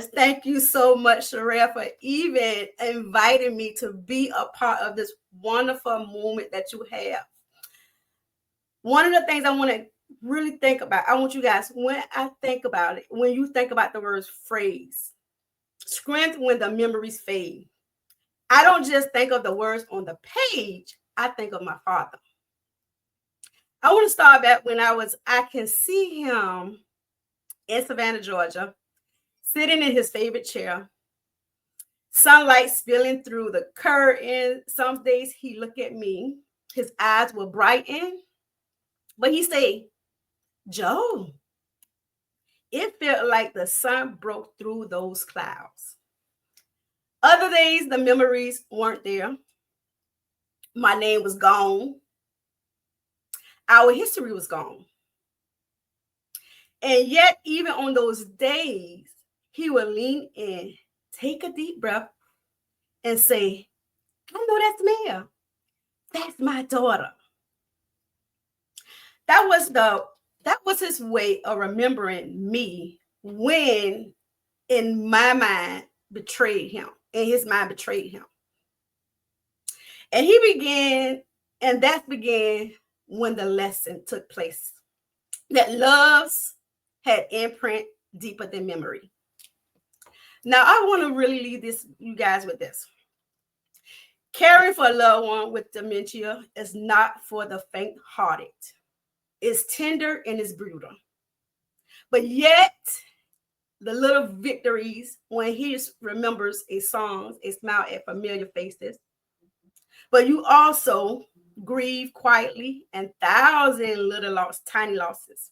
Thank you so much, Sherelle, for even inviting me to be a part of this wonderful moment that you have. One of the things I want to really think about, I want you guys, when I think about it, when you think about the words phrase, strength when the memories fade, I don't just think of the words on the page, I think of my father. I want to start back when I can see him in Savannah, Georgia, sitting in his favorite chair, sunlight spilling through the curtain. Some days he look at me, his eyes will brighten, but he say, Joe, it felt like the sun broke through those clouds. Other days, the memories weren't there. My name was gone. Our history was gone. And yet, even on those days, he would lean in, take a deep breath, and say, I know that's Mel. That's my daughter. That was his way of remembering me when in my mind betrayed him, and his mind betrayed him. And that began when the lesson took place. That loves had imprint deeper than memory. Now, I want to really leave you guys with this. Caring for a loved one with dementia is not for the faint-hearted. It's tender and it's brutal. But yet, the little victories when he remembers a song, a smile at familiar faces. But you also grieve quietly and tiny losses.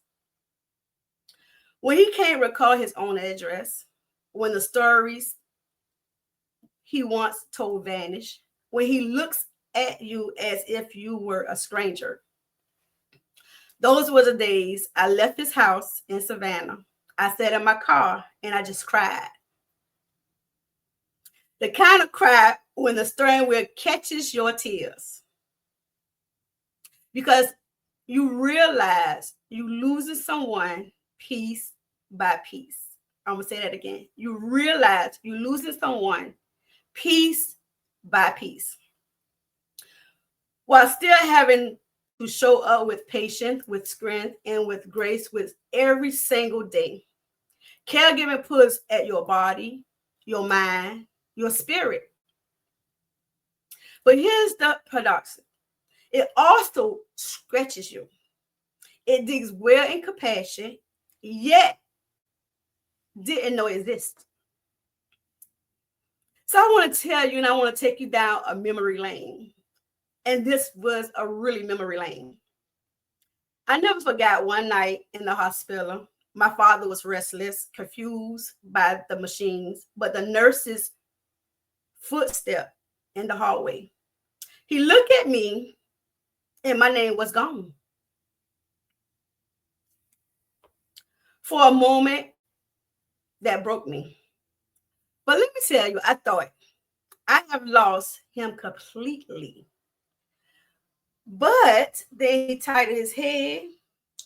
When he can't recall his own address, when the stories he once told vanish, when he looks at you as if you were a stranger. Those were the days I left his house in Savannah. I sat in my car and I just cried. The kind of cry when the steering wheel catches your tears. Because you realize you losing someone piece by piece. I'm going to say that again. You realize you losing someone piece by piece, while still having to show up with patience, with strength, and with grace with every single day. Caregiving pulls at your body, your mind, your spirit. But here's the paradox. It also stretches you. It digs well in compassion, yet didn't know exist. So I want to tell you, and I want to take you down a memory lane. And this was a really memory lane. I never forgot one night in the hospital. My father was restless, confused by the machines, but the nurse's footstep in the hallway. He looked at me and my name was gone. For a moment, that broke me. But let me tell you, I thought I have lost him completely. But then he tightened his head.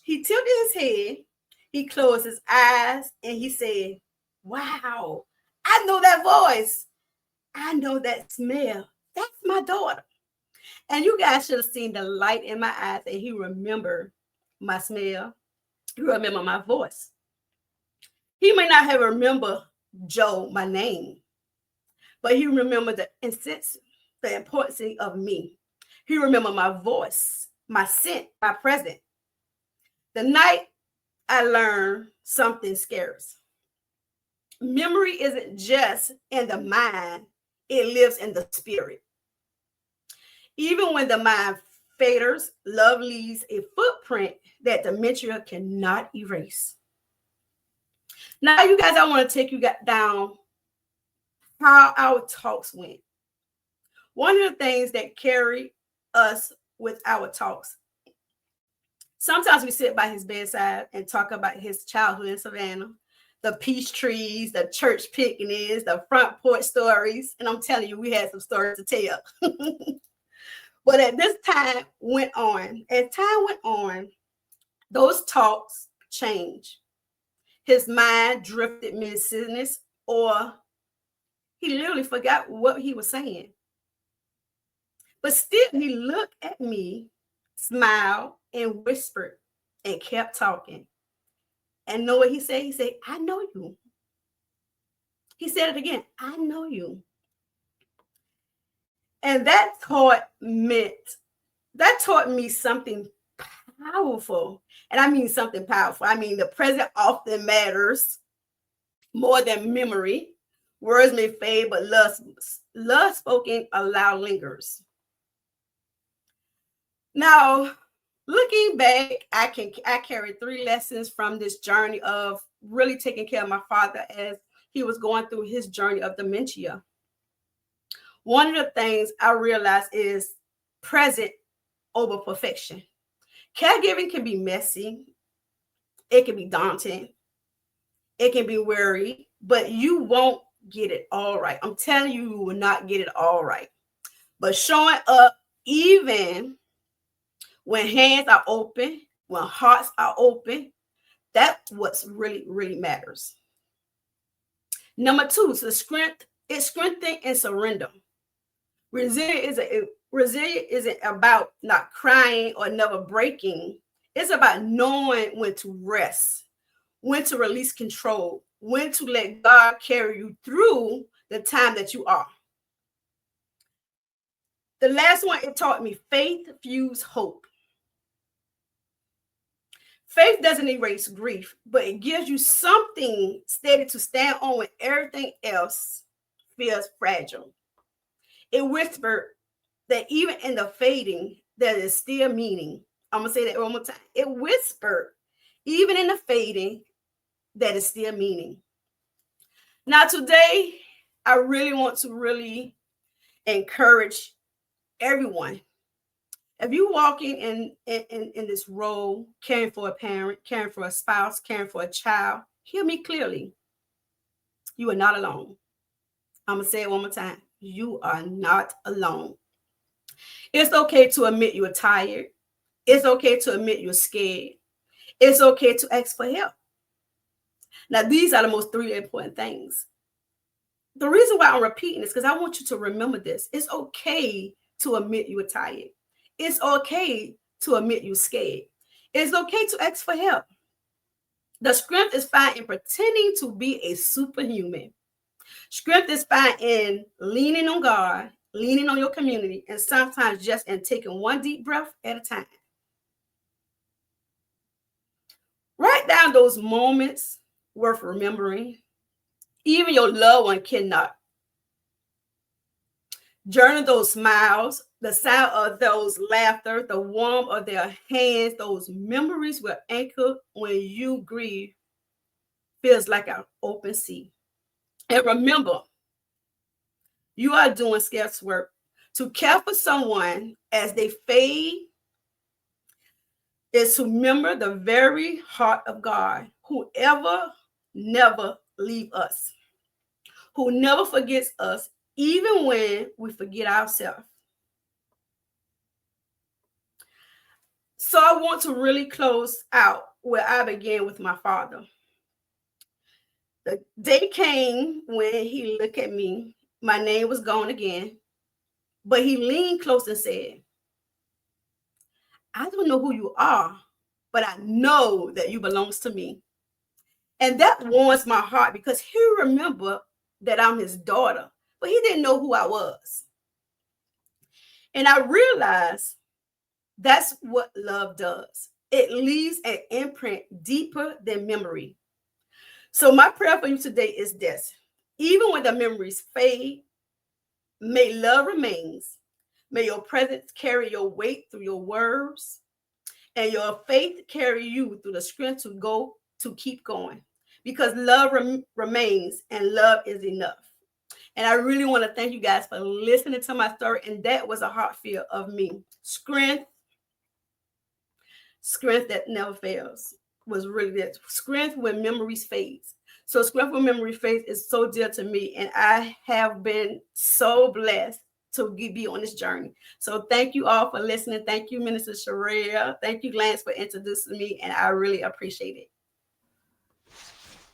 He tilted his head. He closed his eyes and he said, wow, I know that voice. I know that smell. That's my daughter. And you guys should have seen the light in my eyes, and he remembered my smell. He remembered my voice. He may not have remembered Joe, my name, but he remembered the importance of me. He remembered my voice, my scent, my presence. The night I learned something scarce. Memory isn't just in the mind, it lives in the spirit. Even when the mind faders, love leaves a footprint that dementia cannot erase. Now, you guys, I want to take you down how our talks went. One of the things that carry us with our talks, sometimes we sit by his bedside and talk about his childhood in Savannah, the peach trees, the church picnics, the front porch stories. And I'm telling you, we had some stories to tell. But as time went on, those talks changed. His mind drifted mid-sentence, or he literally forgot what he was saying. But still, he looked at me, smiled, and whispered and kept talking. And know what he said? He said, I know you. He said it again, I know you. And that taught me something powerful. And I mean something powerful. I mean, the present often matters more than memory. Words may fade, but love spoken aloud lingers. Now, looking back, I carried 3 lessons from this journey of really taking care of my father as he was going through his journey of dementia. One of the things I realized is present over perfection. Caregiving can be messy, it can be daunting, it can be weary, but you won't get it all right. I'm telling you, you will not get it all right. But showing up even when hands are open, when hearts are open, that's what's really, really matters. Number 2, so strength is strengthening and surrender. Resilience isn't about not crying or never breaking. It's about knowing when to rest, when to release control, when to let God carry you through the time that you are. The last one, it taught me faith fuels hope. Faith doesn't erase grief, but it gives you something steady to stand on when everything else feels fragile. It whispered that even in the fading, there is still meaning. I'm going to say that one more time. It whispered, even in the fading, that is still meaning. Now, today, I really want to really encourage everyone. If you're walking in this role, caring for a parent, caring for a spouse, caring for a child, hear me clearly. You are not alone. I'm going to say it one more time. You are not alone. It's okay to admit you're tired. It's okay to admit you're scared. It's okay to ask for help. Now, these are the most 3 important things. The reason why I'm repeating this, because I want you to remember this. It's okay to admit you're tired. It's okay to admit you're scared. It's okay to ask for help. The strength is found in pretending to be a superhuman. Strength is found in leaning on God, leaning on your community, and sometimes just in taking one deep breath at a time. Write down those moments worth remembering. Even your loved one cannot. Journal those smiles, the sound of those laughter, the warmth of their hands. Those memories will anchor when you grieve. Feels like an open sea. And remember, you are doing scarce work. To care for someone as they fade is to remember the very heart of God, who never leave us, who never forgets us, even when we forget ourselves. So I want to really close out where I began with my father. The day came when he looked at me. My name was gone again, but he leaned close and said, I don't know who you are, but I know that you belongs to me. And that warms my heart because he remembered that I'm his daughter, but he didn't know who I was. And I realized that's what love does. It leaves an imprint deeper than memory. So my prayer for you today is this. Even when the memories fade, may love remains. May your presence carry your weight through your words, and your faith carry you through the strength to keep going. Because love remains, and love is enough. And I really want to thank you guys for listening to my story. And that was a heartfelt of me. Strength that never fails was really that. Strength when memories fades. So strength when memory fades is so dear to me. And I have been so blessed to be on this journey. So thank you all for listening. Thank you, Minister Sharia. Thank you, Lance, for introducing me. And I really appreciate it.